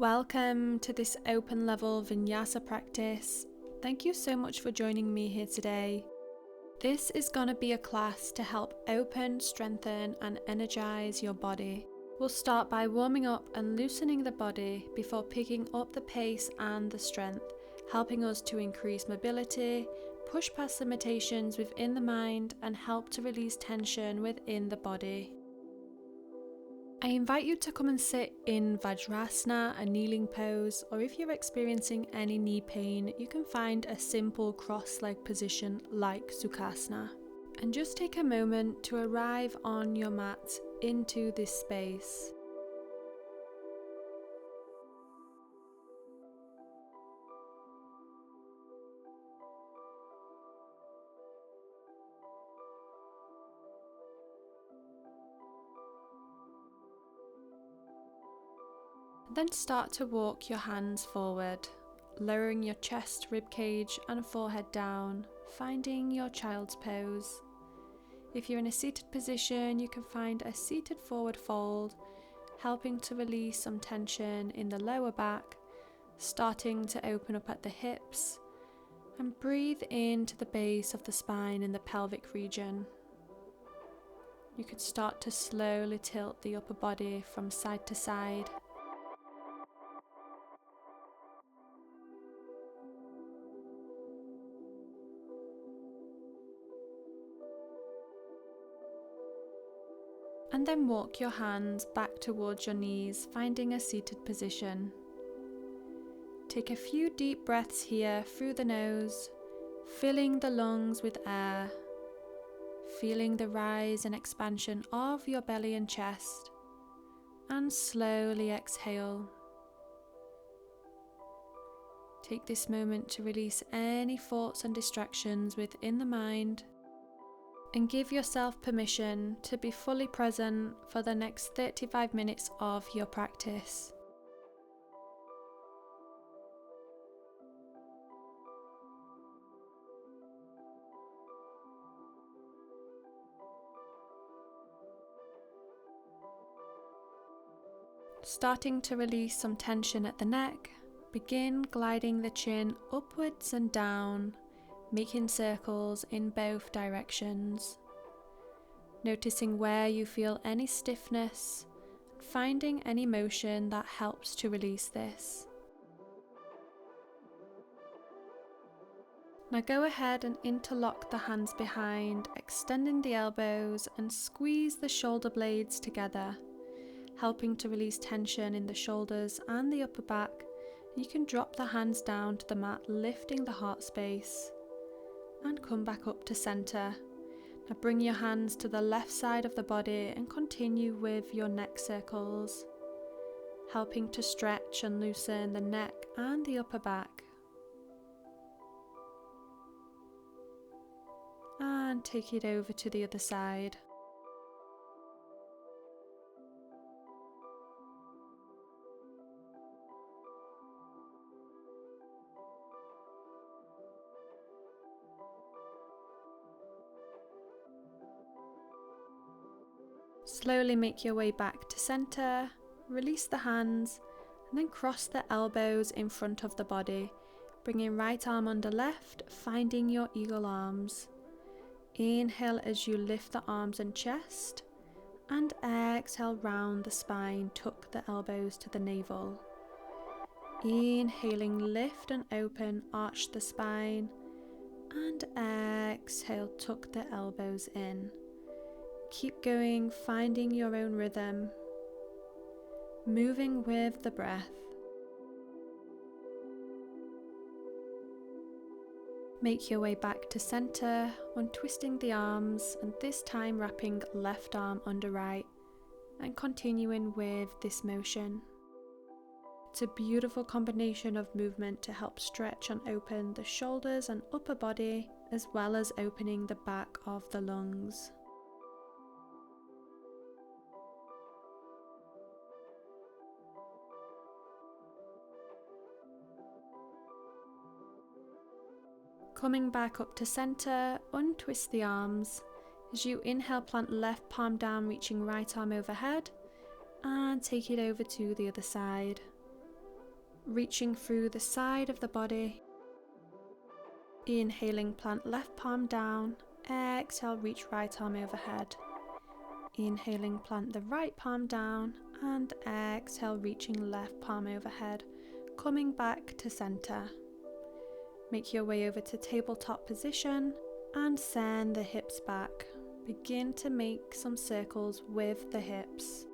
Welcome to this open level Vinyasa practice. Thank you so much for joining me here today. This is going to be a class to help open, strengthen and energize your body. We'll start by warming up and loosening the body before picking up the pace and the strength, helping us to increase mobility, push past limitations within the mind and help to release tension within the body. I invite you to come and sit in Vajrasana, a kneeling pose, or if you're experiencing any knee pain, you can find a simple cross-leg position like Sukhasana. And just take a moment to arrive on your mat into this space. Then start to walk your hands forward, lowering your chest, ribcage and forehead down, finding your child's pose. If you're in a seated position, you can find a seated forward fold, helping to release some tension in the lower back, starting to open up at the hips, and breathe into the base of the spine in the pelvic region. You could start to slowly tilt the upper body from side to side. And then walk your hands back towards your knees, finding a seated position. Take a few deep breaths here through the nose, filling the lungs with air, feeling the rise and expansion of your belly and chest, and slowly exhale. Take this moment to release any thoughts and distractions within the mind, and give yourself permission to be fully present for the next 35 minutes of your practice. Starting to release some tension at the neck, begin gliding the chin upwards and down, making circles in both directions. Noticing where you feel any stiffness, finding any motion that helps to release this. Now go ahead and interlock the hands behind, extending the elbows and squeeze the shoulder blades together, helping to release tension in the shoulders and the upper back. You can drop the hands down to the mat, lifting the heart space, and come back up to center. Now bring your hands to the left side of the body and continue with your neck circles, helping to stretch and loosen the neck and the upper back. And take it over to the other side. Slowly make your way back to center, release the hands, and then cross the elbows in front of the body, bringing right arm under left, finding your eagle arms. Inhale as you lift the arms and chest, and exhale round the spine, tuck the elbows to the navel. Inhaling, lift and open, arch the spine, and exhale, tuck the elbows in. Keep going, finding your own rhythm, moving with the breath. Make your way back to center, untwisting the arms, and this time wrapping left arm under right, and continuing with this motion. It's a beautiful combination of movement to help stretch and open the shoulders and upper body, as well as opening the back of the lungs. Coming back up to center, untwist the arms. As you inhale, plant left palm down, reaching right arm overhead, and take it over to the other side. reaching through the side of the body. Inhaling, plant left palm down. Exhale, reach right arm overhead. Inhaling, plant the right palm down, and exhale, reaching left palm overhead, coming back to center. Make your way over to tabletop position and send the hips back. Begin to make some circles with the hips.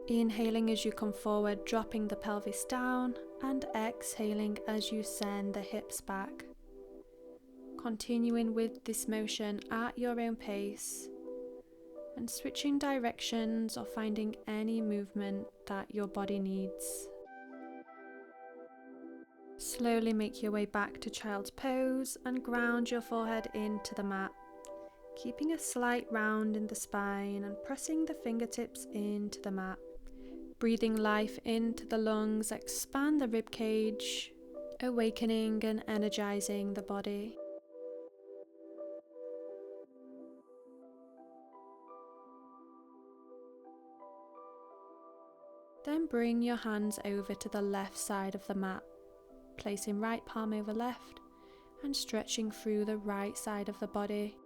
Inhaling as you come forward, dropping the pelvis down, and exhaling as you send the hips back. Continuing with this motion at your own pace, and switching directions or finding any movement that your body needs. Slowly make your way back to child's pose and ground your forehead into the mat, keeping a slight round in the spine and pressing the fingertips into the mat. Breathing life into the lungs, expand the rib cage, awakening and energizing the body. Then bring your hands over to the left side of the mat, placing right palm over left and stretching through the right side of the body.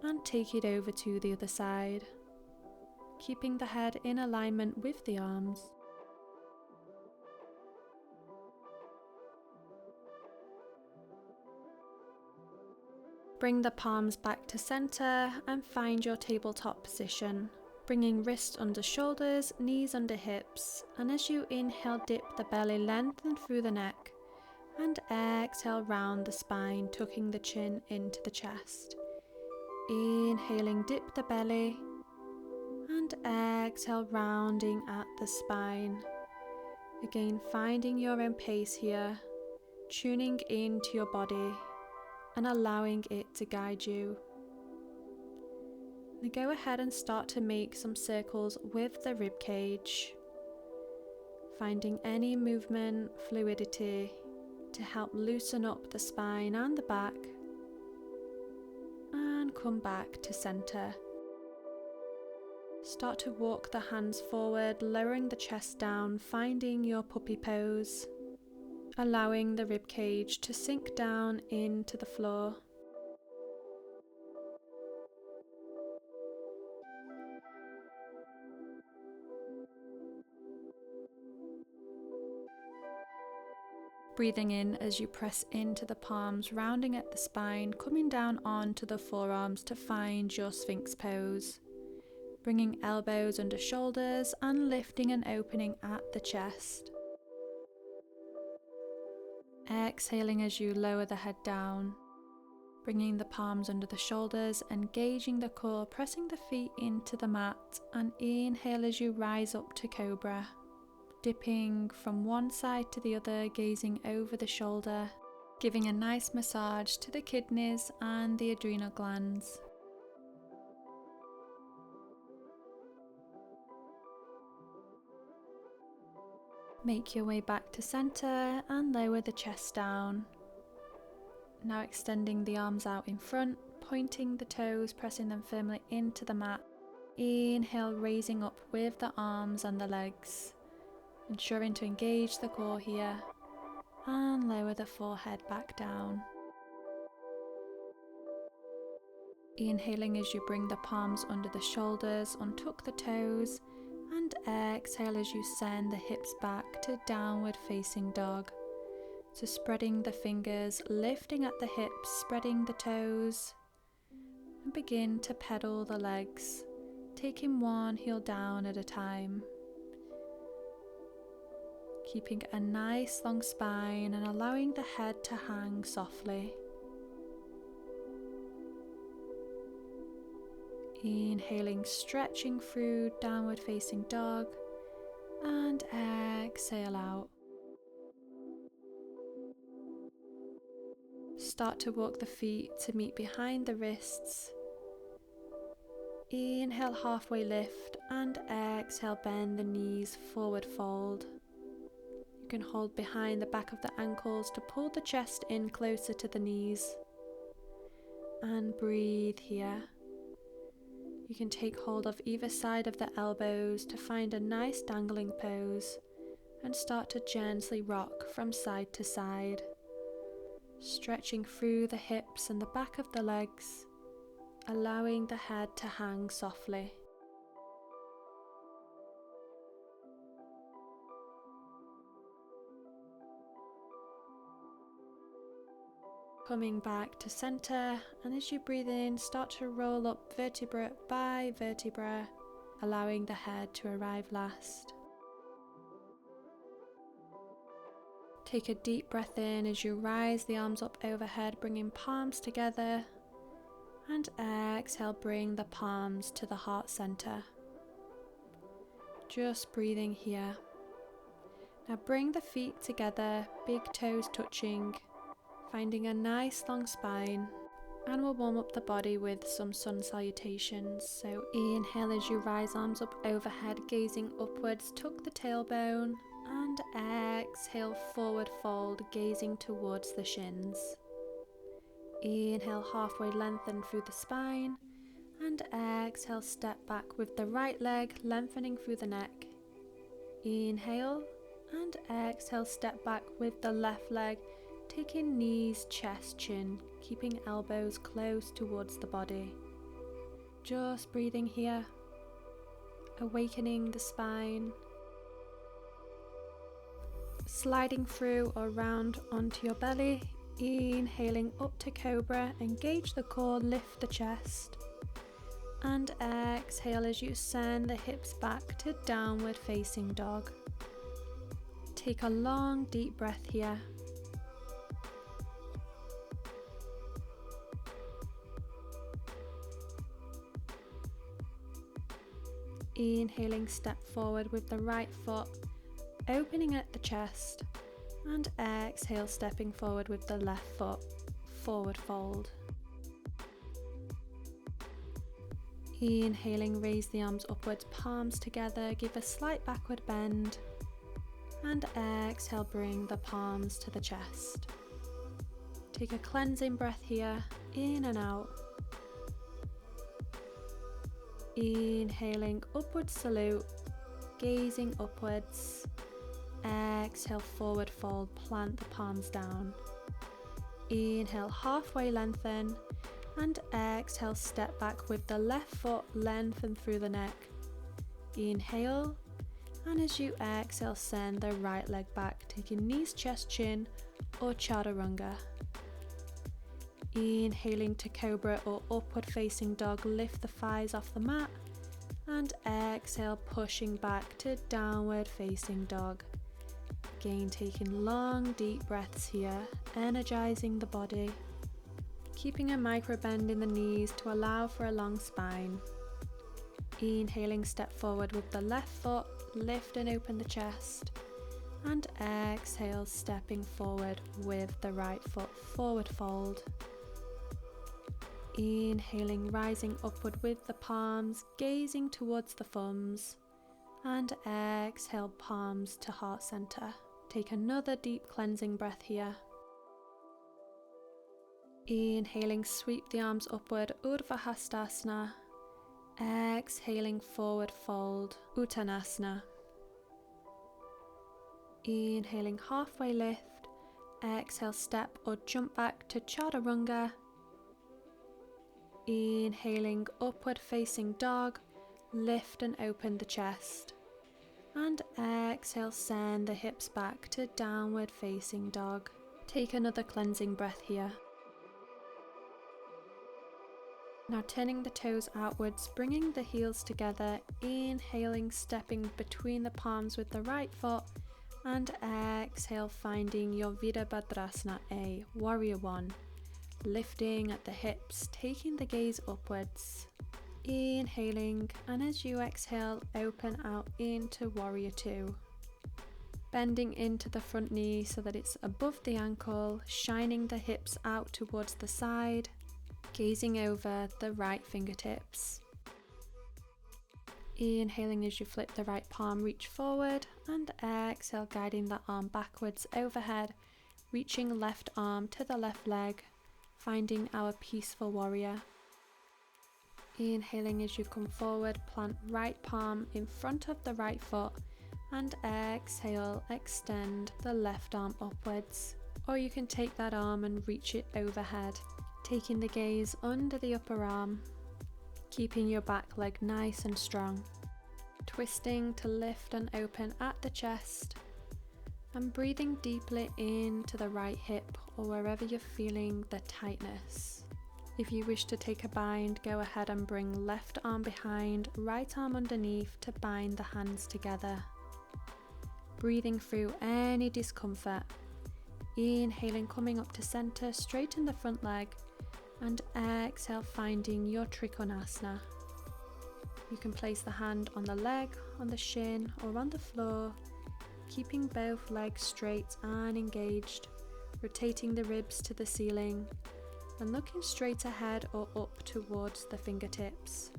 And take it over to the other side, keeping the head in alignment with the arms. Bring the palms back to center and find your tabletop position, bringing wrists under shoulders, knees under hips, and as you inhale, dip the belly, lengthen through the neck, and exhale, round the spine, tucking the chin into the chest. Inhaling, dip the belly, and exhale, rounding at the spine. Again, finding your own pace here, tuning into your body and allowing it to guide you. Now go ahead and start to make some circles with the rib cage, finding any movement, fluidity to help loosen up the spine and the back, and come back to center. Start to walk the hands forward, lowering the chest down, finding your puppy pose, allowing the rib cage to sink down into the floor. Breathing in as you press into the palms, rounding at the spine, coming down onto the forearms to find your Sphinx pose. Bringing elbows under shoulders and lifting and opening at the chest. Exhaling as you lower the head down, bringing the palms under the shoulders, engaging the core, pressing the feet into the mat, and inhale as you rise up to Cobra, dipping from one side to the other, gazing over the shoulder, giving a nice massage to the kidneys and the adrenal glands. Make your way back to center and lower the chest down. Now extending the arms out in front, pointing the toes, pressing them firmly into the mat. Inhale, raising up with the arms and the legs, ensuring to engage the core here, and lower the forehead back down. Inhaling as you bring the palms under the shoulders, untuck the toes, and exhale as you send the hips back to downward facing dog. So spreading the fingers, lifting at the hips, spreading the toes, and begin to pedal the legs, taking one heel down at a time. Keeping a nice long spine and allowing the head to hang softly. Inhaling, stretching through downward facing dog, and exhale out. Start to walk the feet to meet behind the wrists. Inhale, halfway lift, and exhale, bend the knees, forward fold. You can hold behind the back of the ankles to pull the chest in closer to the knees. And breathe here. You can take hold of either side of the elbows to find a nice dangling pose and start to gently rock from side to side, stretching through the hips and the back of the legs, allowing the head to hang softly. Coming back to center, and as you breathe in, start to roll up vertebra by vertebra, allowing the head to arrive last. Take a deep breath in as you rise the arms up overhead, bringing palms together, and exhale, bring the palms to the heart center. Just breathing here. Now bring the feet together, big toes touching, finding a nice long spine, and we'll warm up the body with some sun salutations. So inhale as you rise, arms up overhead, gazing upwards, tuck the tailbone, and exhale, forward fold, gazing towards the shins. Inhale, halfway lengthen through the spine, and exhale, step back with the right leg, lengthening through the neck. Inhale, and exhale, step back with the left leg, taking knees, chest, chin, keeping elbows close towards the body. Just breathing here, awakening the spine, sliding through or round onto your belly, inhaling up to cobra, engage the core, lift the chest, and exhale as you send the hips back to downward facing dog. Take a long deep breath here. Inhaling, step forward with the right foot, opening at the chest, and exhale, stepping forward with the left foot, forward fold. Inhaling, raise the arms upwards, palms together, give a slight backward bend, and exhale, bring the palms to the chest. Take a cleansing breath here, in and out. Inhaling, upward salute, gazing upwards. Exhale, forward fold, plant the palms down. Inhale, halfway lengthen, and exhale, step back with the left foot, lengthen through the neck. Inhale, and as you exhale, send the right leg back, taking knees, chest, chin, or chaturanga. Inhaling to cobra or upward facing dog, lift the thighs off the mat, and exhale, pushing back to downward facing dog. Again, taking long deep breaths here, energizing the body, keeping a micro bend in the knees to allow for a long spine. Inhaling, step forward with the left foot, lift and open the chest, and exhale, stepping forward with the right foot, forward fold. Inhaling, rising upward with the palms, gazing towards the thumbs, and exhale, palms to heart center. Take another deep cleansing breath here. Inhaling, sweep the arms upward, Urdhva Hastasana. Exhaling, forward fold, Uttanasana. Inhaling, halfway lift. Exhale, step or jump back to Chaturanga. Inhaling, upward facing dog, lift and open the chest. And exhale, send the hips back to downward facing dog. Take another cleansing breath here. Now turning the toes outwards, bringing the heels together, inhaling, stepping between the palms with the right foot, and exhale, finding your Virabhadrasana A, Warrior One. Lifting at the hips, taking the gaze upwards. Inhaling, and as you exhale, open out into Warrior Two. Bending into the front knee so that it's above the ankle, shining the hips out towards the side, gazing over the right fingertips. Inhaling as you flip the right palm, reach forward, and exhale, guiding the arm backwards overhead, reaching left arm to the left leg, finding our peaceful warrior. Inhaling as you come forward, plant right palm in front of the right foot, and exhale, extend the left arm upwards. Or you can take that arm and reach it overhead, taking the gaze under the upper arm, keeping your back leg nice and strong. Twisting to lift and open at the chest, and breathing deeply into the right hip or wherever you're feeling the tightness. If you wish to take a bind, go ahead and bring left arm behind, right arm underneath to bind the hands together. Breathing through any discomfort. Inhaling, coming up to center, straighten the front leg, and exhale, finding your Trikonasana. You can place the hand on the leg, on the shin, or on the floor, keeping both legs straight and engaged, rotating the ribs to the ceiling, and looking straight ahead or up towards the fingertips.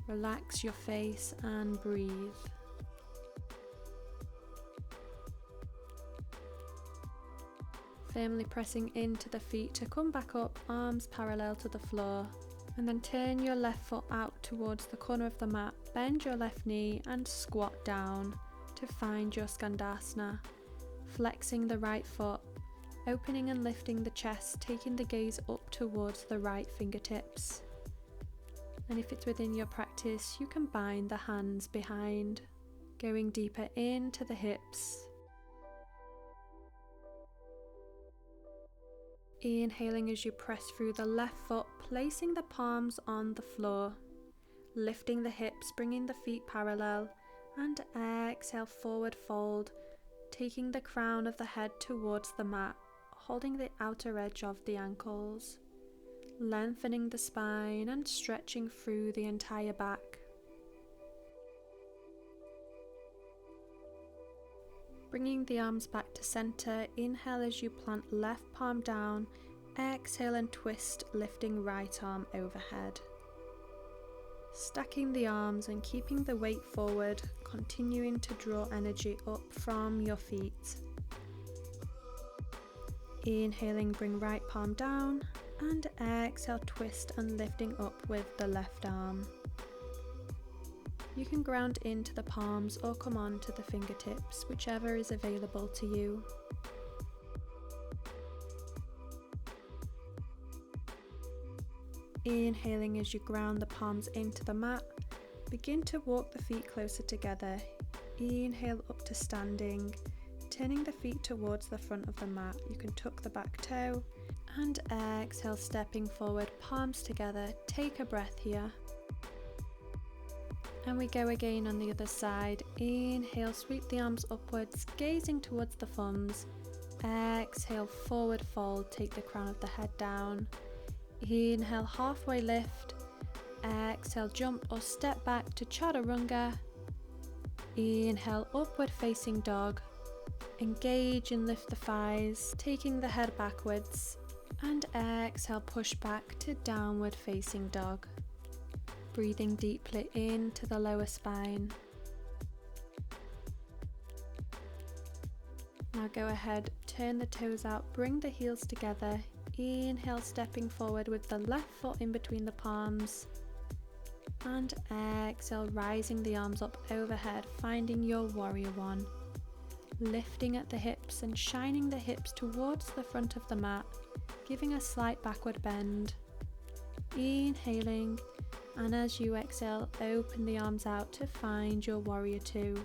Relax your face and breathe. Firmly pressing into the feet to come back up, arms parallel to the floor, and then turn your left foot out towards the corner of the mat, bend your left knee and squat down to find your Skandasana, flexing the right foot, opening and lifting the chest, taking the gaze up towards the right fingertips. And if it's within your practice, you can bind the hands behind, going deeper into the hips. Inhaling as you press through the left foot, placing the palms on the floor, lifting the hips, bringing the feet parallel, and exhale, forward fold, taking the crown of the head towards the mat, holding the outer edge of the ankles, lengthening the spine and stretching through the entire back. Bringing the arms back to center, inhale as you plant left palm down, exhale and twist, lifting right arm overhead. Stacking the arms and keeping the weight forward, continuing to draw energy up from your feet. Inhaling, bring right palm down, and exhale, twist and lifting up with the left arm. You can ground into the palms or come on to the fingertips, whichever is available to you. Inhaling as you ground the palms into the mat, begin to walk the feet closer together. Inhale up to standing, turning the feet towards the front of the mat. You can tuck the back toe, and exhale, stepping forward, palms together. Take a breath here. And we go again on the other side. Inhale, sweep the arms upwards, gazing towards the thumbs. Exhale, forward fold, take the crown of the head down. Inhale, halfway lift. Exhale, jump or step back to Chaturanga. Inhale, upward facing dog. Engage and lift the thighs, taking the head backwards. And exhale, push back to downward facing dog. Breathing deeply into the lower spine. Now go ahead, turn the toes out, bring the heels together. Inhale, stepping forward with the left foot in between the palms. And exhale, rising the arms up overhead, finding your warrior one. Lifting at the hips and shining the hips towards the front of the mat, giving a slight backward bend. Inhaling, and as you exhale, open the arms out to find your warrior two.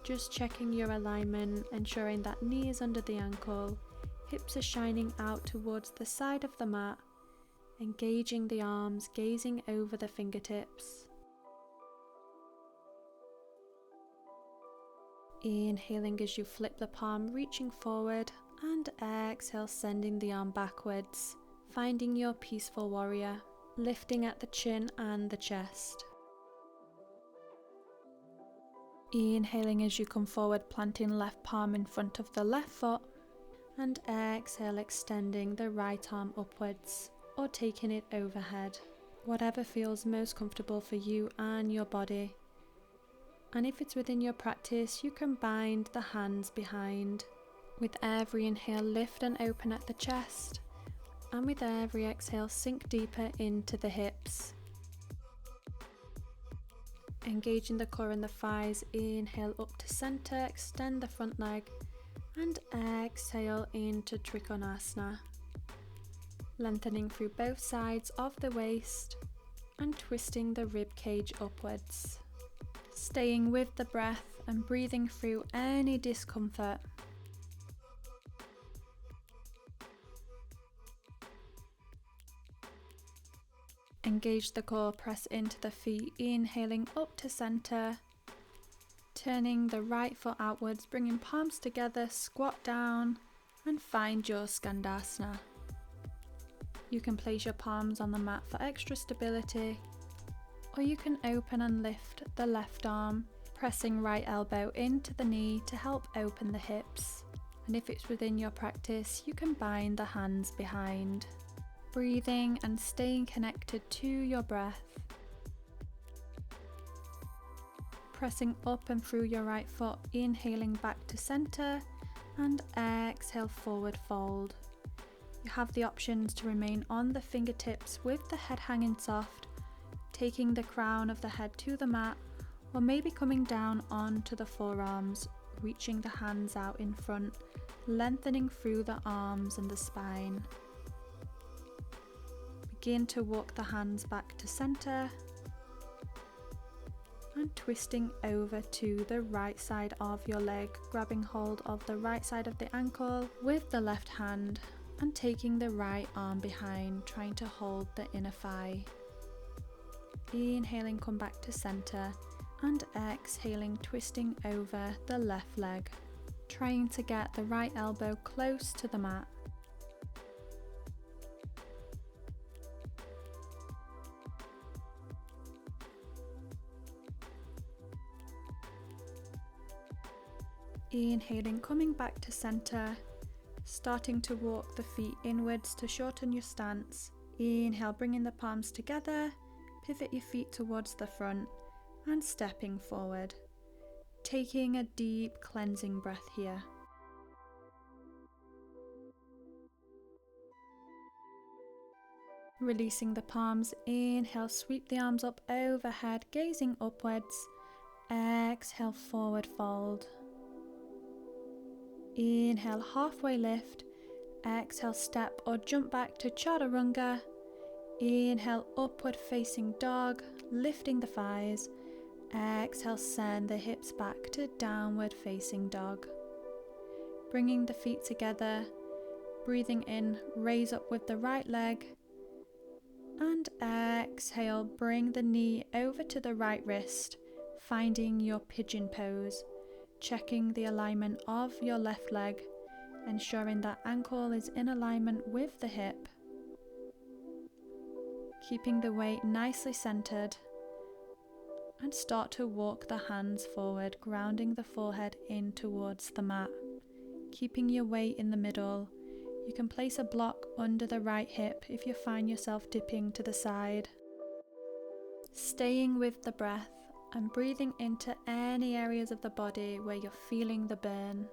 Just checking your alignment, ensuring that knee is under the ankle, hips are shining out towards the side of the mat, engaging the arms, gazing over the fingertips. Inhaling as you flip the palm, reaching forward, and exhale, sending the arm backwards, finding your peaceful warrior, lifting at the chin and the chest. Inhaling as you come forward, planting left palm in front of the left foot, and exhale, extending the right arm upwards or taking it overhead, whatever feels most comfortable for you and your body. And if it's within your practice, you can bind the hands behind. With every inhale, lift and open at the chest, and with every exhale, sink deeper into the hips. Engaging the core and the thighs, inhale up to center, extend the front leg, and exhale into Trikonasana. Lengthening through both sides of the waist and twisting the rib cage upwards. Staying with the breath and breathing through any discomfort. Engage the core, press into the feet, inhaling up to center. Turning the right foot outwards, bringing palms together, squat down and find your Skandasana. You can place your palms on the mat for extra stability, or you can open and lift the left arm, pressing right elbow into the knee to help open the hips. And if it's within your practice, you can bind the hands behind. Breathing and staying connected to your breath. Pressing up and through your right foot, inhaling back to center and exhale forward fold. You have the options to remain on the fingertips with the head hanging soft, taking the crown of the head to the mat, or maybe coming down onto the forearms, reaching the hands out in front, lengthening through the arms and the spine. Begin to walk the hands back to center and twisting over to the right side of your leg, grabbing hold of the right side of the ankle with the left hand and taking the right arm behind, trying to hold the inner thigh. Inhaling, come back to center, and exhaling, twisting over the left leg, trying to get the right elbow close to the mat. Inhaling, coming back to center, starting to walk the feet inwards to shorten your stance. Inhale, bringing the palms together, pivot your feet towards the front and stepping forward. Taking a deep cleansing breath here. Releasing the palms, inhale, sweep the arms up overhead, gazing upwards. Exhale, forward fold. Inhale, halfway lift. Exhale, step or jump back to Chaturanga. Inhale, upward facing dog, lifting the thighs. Exhale, send the hips back to downward facing dog. Bringing the feet together, breathing in, raise up with the right leg. And exhale, bring the knee over to the right wrist, finding your pigeon pose. Checking the alignment of your left leg, ensuring that ankle is in alignment with the hip. Keeping the weight nicely centered. And start to walk the hands forward, grounding the forehead in towards the mat. Keeping your weight in the middle. You can place a block under the right hip if you find yourself dipping to the side. Staying with the breath and breathing into any areas of the body where you're feeling the burn.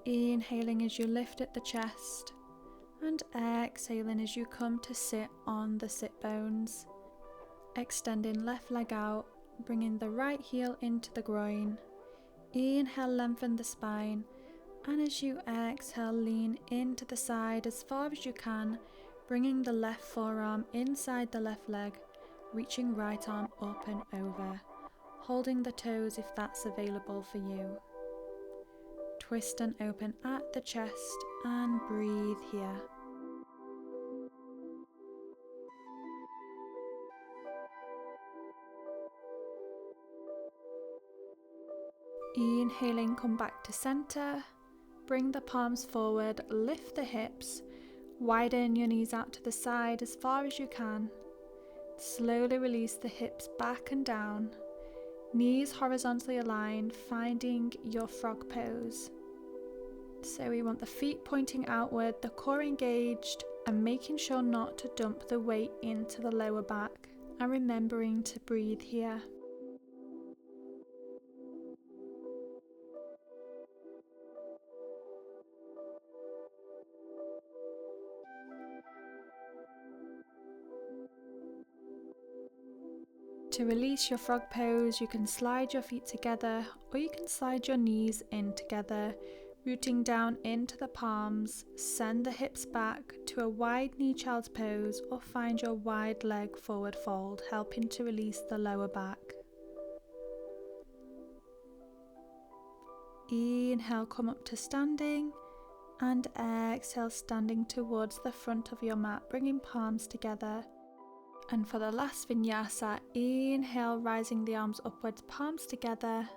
Inhaling as you lift at the chest and exhaling as you come to sit on the sit bones. Extending left leg out, bringing the right heel into the groin. Inhale, lengthen the spine, and as you exhale, lean into the side as far as you can, bringing the left forearm inside the left leg, reaching right arm up and over, holding the toes if that's available for you. Twist and open at the chest and breathe here. Inhaling, come back to center, bring the palms forward, lift the hips, widen your knees out to the side as far as you can. Slowly release the hips back and down, knees horizontally aligned, finding your frog pose. So we want the feet pointing outward, the core engaged, and making sure not to dump the weight into the lower back, and remembering to breathe here. To release your frog pose, you can slide your feet together or you can slide your knees in together, rooting down into the palms. Send the hips back to a wide knee child's pose or find your wide leg forward fold, helping to release the lower back. Inhale, come up to standing, and exhale, standing towards the front of your mat, bringing palms together. And for the last vinyasa, inhale, rising the arms upwards, palms together.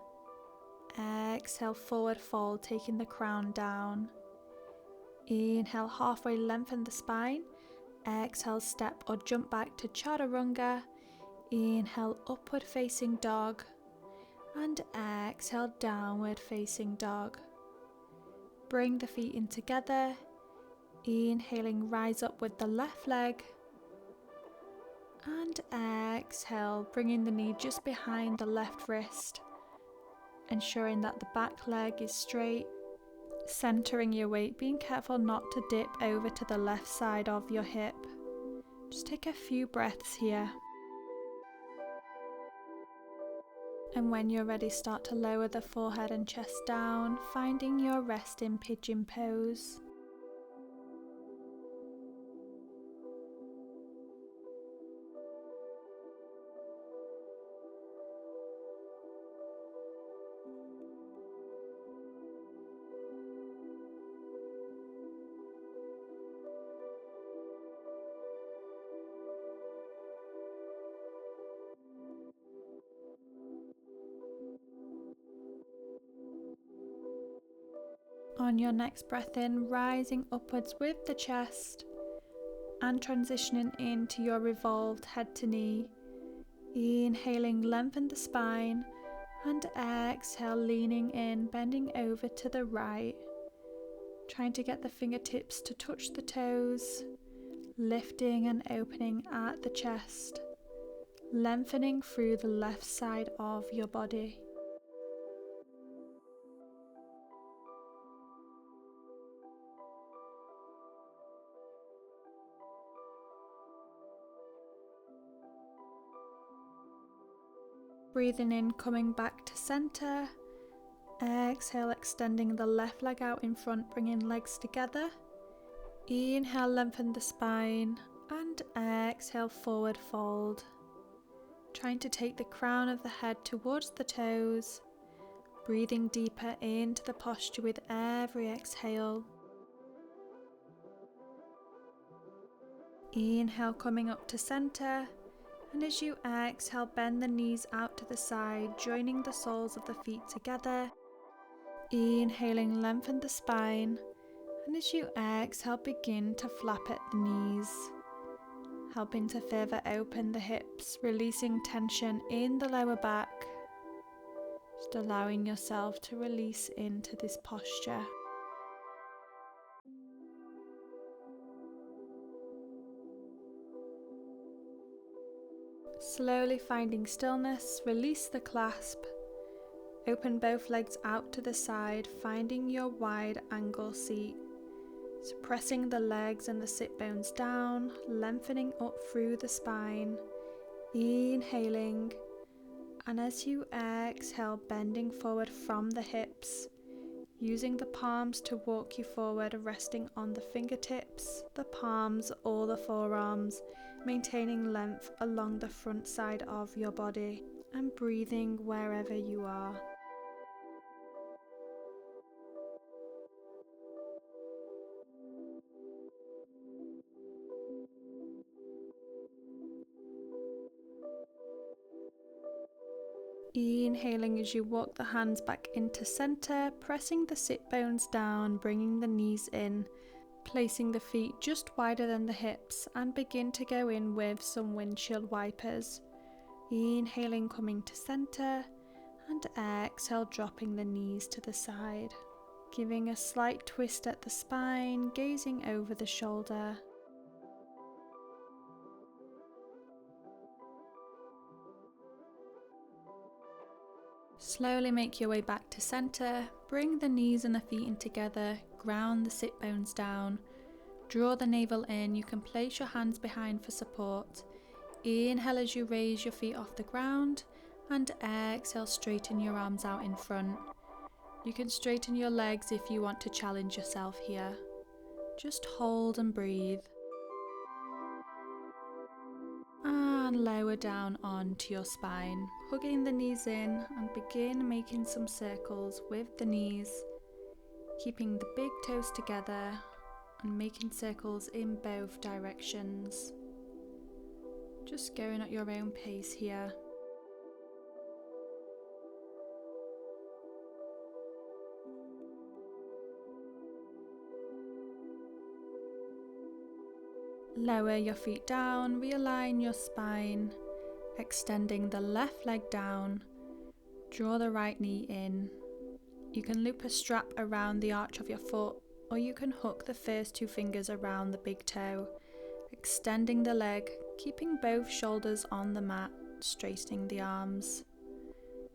Exhale, forward fold, taking the crown down. Inhale, halfway lengthen the spine. Exhale, step or jump back to chaturanga. Inhale, upward facing dog. And exhale, downward facing dog. Bring the feet in together. Inhaling, rise up with the left leg. And exhale, bringing the knee just behind the left wrist, ensuring that the back leg is straight, centering your weight, being careful not to dip over to the left side of your hip. Just take a few breaths here. And when you're ready, start to lower the forehead and chest down, finding your resting pigeon pose. On your next breath in, rising upwards with the chest and transitioning into your revolved head to knee. Inhaling, lengthen the spine, and exhale, leaning in, bending over to the right. Trying to get the fingertips to touch the toes, lifting and opening at the chest, lengthening through the left side of your body. Breathing in, coming back to center. Exhale, extending the left leg out in front, bringing legs together. Inhale, lengthen the spine, and exhale, forward fold. Trying to take the crown of the head towards the toes, breathing deeper into the posture with every exhale. Inhale, coming up to center. And as you exhale, bend the knees out to the side, joining the soles of the feet together. Inhaling, lengthen the spine. And as you exhale, begin to flap at the knees, helping to further open the hips, releasing tension in the lower back. Just allowing yourself to release into this posture. Slowly finding stillness, release the clasp. Open both legs out to the side, finding your wide angle seat. So pressing the legs and the sit bones down, lengthening up through the spine. Inhaling, and as you exhale, bending forward from the hips, using the palms to walk you forward, resting on the fingertips, the palms or the forearms, maintaining length along the front side of your body and breathing wherever you are. Inhaling as you walk the hands back into center, pressing the sit bones down, bringing the knees in, placing the feet just wider than the hips, and begin to go in with some windshield wipers. Inhaling, coming to center, and exhale, dropping the knees to the side. Giving a slight twist at the spine, gazing over the shoulder. Slowly make your way back to center, bring the knees and the feet in together, ground the sit bones down, draw the navel in. You can place your hands behind for support. Inhale as you raise your feet off the ground, and exhale, straighten your arms out in front. You can straighten your legs if you want to challenge yourself here. Just hold and breathe. And lower down onto your spine, hugging the knees in, and begin making some circles with the knees, keeping the big toes together and making circles in both directions. Just going at your own pace here. Lower your feet down, realign your spine, extending the left leg down. Draw the right knee in. You can loop a strap around the arch of your foot, or you can hook the first two fingers around the big toe, extending the leg, keeping both shoulders on the mat, straightening the arms.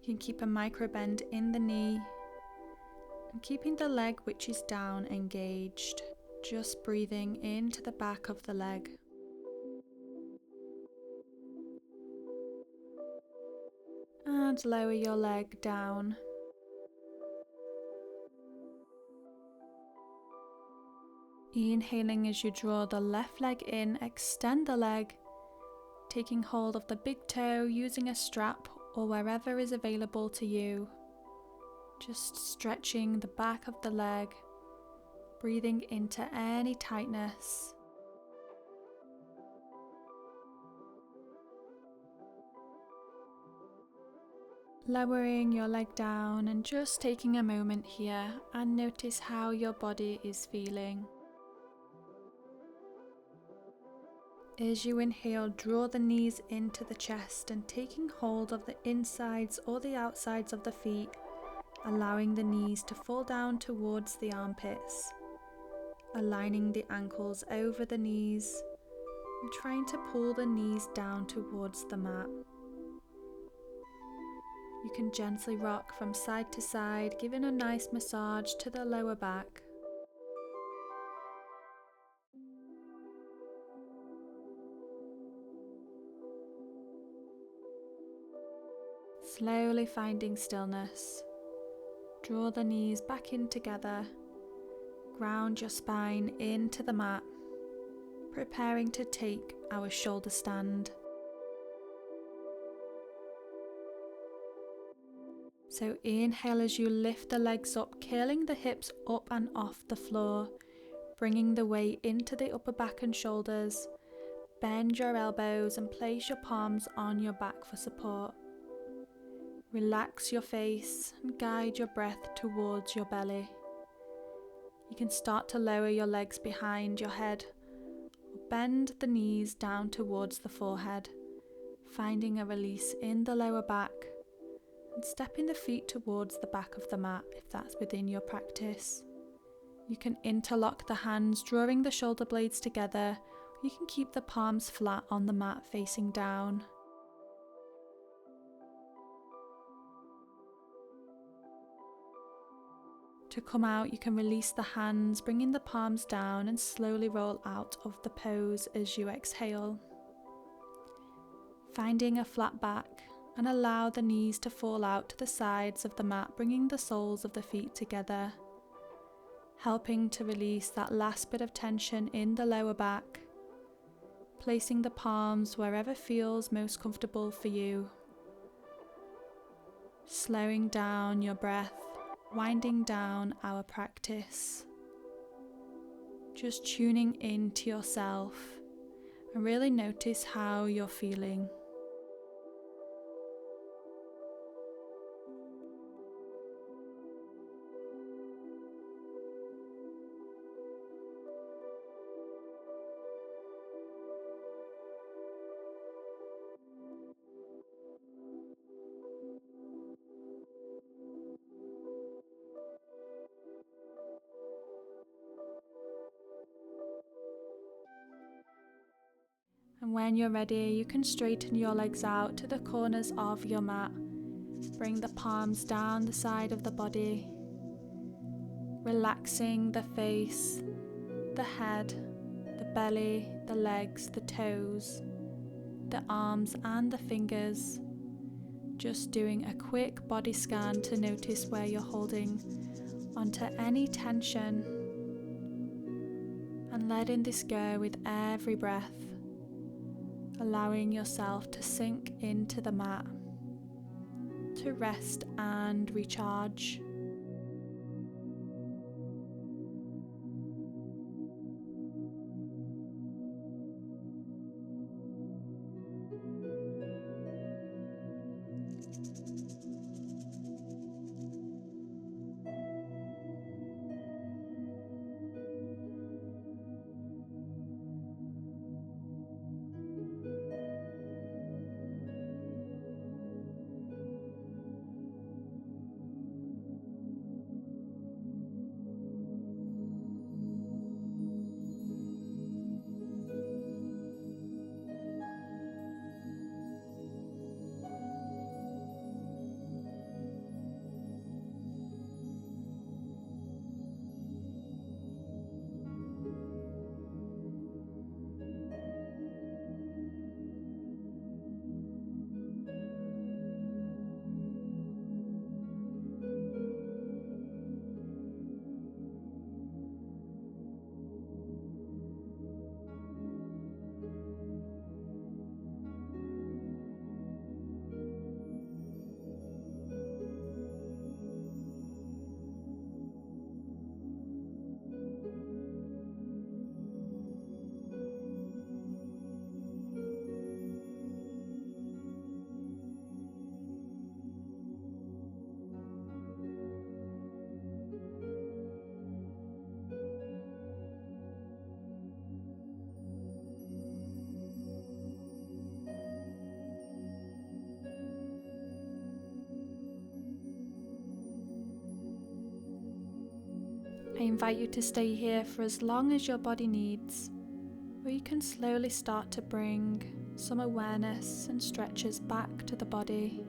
You can keep a micro bend in the knee, and keeping the leg which is down engaged, just breathing into the back of the leg. And lower your leg down. Inhaling as you draw the left leg in, extend the leg, taking hold of the big toe using a strap or wherever is available to you. Just stretching the back of the leg, breathing into any tightness. Lowering your leg down and just taking a moment here and notice how your body is feeling. As you inhale, draw the knees into the chest and taking hold of the insides or the outsides of the feet, allowing the knees to fall down towards the armpits, aligning the ankles over the knees and trying to pull the knees down towards the mat. You can gently rock from side to side, giving a nice massage to the lower back. Slowly finding stillness. Draw the knees back in together. Ground your spine into the mat, preparing to take our shoulder stand. So inhale as you lift the legs up, curling the hips up and off the floor, bringing the weight into the upper back and shoulders. Bend your elbows and place your palms on your back for support. Relax your face and guide your breath towards your belly. You can start to lower your legs behind your head, or bend the knees down towards the forehead, finding a release in the lower back, and stepping the feet towards the back of the mat if that's within your practice. You can interlock the hands, drawing the shoulder blades together. You can keep the palms flat on the mat facing down. To come out, you can release the hands, bringing the palms down and slowly roll out of the pose as you exhale. Finding a flat back and allow the knees to fall out to the sides of the mat, bringing the soles of the feet together, helping to release that last bit of tension in the lower back, placing the palms wherever feels most comfortable for you. Slowing down your breath, winding down our practice, just tuning into yourself and really notice how you're feeling. And when you're ready, you can straighten your legs out to the corners of your mat. Bring the palms down the side of the body, relaxing the face, the head, the belly, the legs, the toes. the arms and the fingers, just doing a quick body scan to notice where you're holding onto any tension, and letting this go with every breath, allowing yourself to sink into the mat, to rest and recharge. I invite you to stay here for as long as your body needs, where you can slowly start to bring some awareness and stretches back to the body,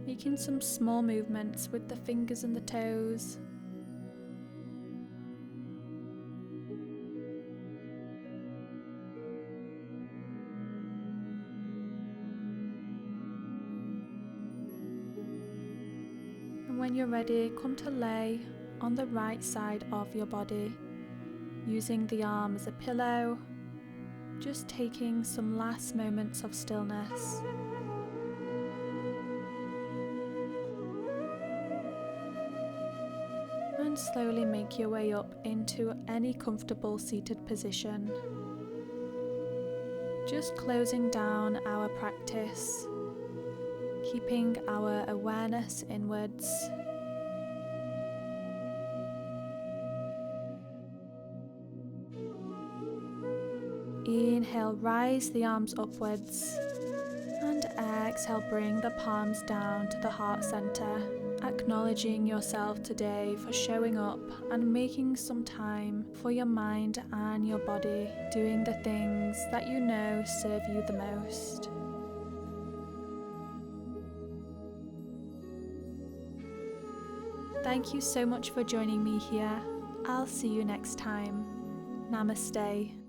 making some small movements with the fingers and the toes. And when you're ready, come to lay on the right side of your body, using the arm as a pillow, just taking some last moments of stillness. And slowly make your way up into any comfortable seated position. Just closing down our practice, keeping our awareness inwards. Inhale, rise the arms upwards, and exhale, bring the palms down to the heart center, acknowledging yourself today for showing up and making some time for your mind and your body, doing the things that you know serve you the most. Thank you so much for joining me here. I'll see you next time. Namaste.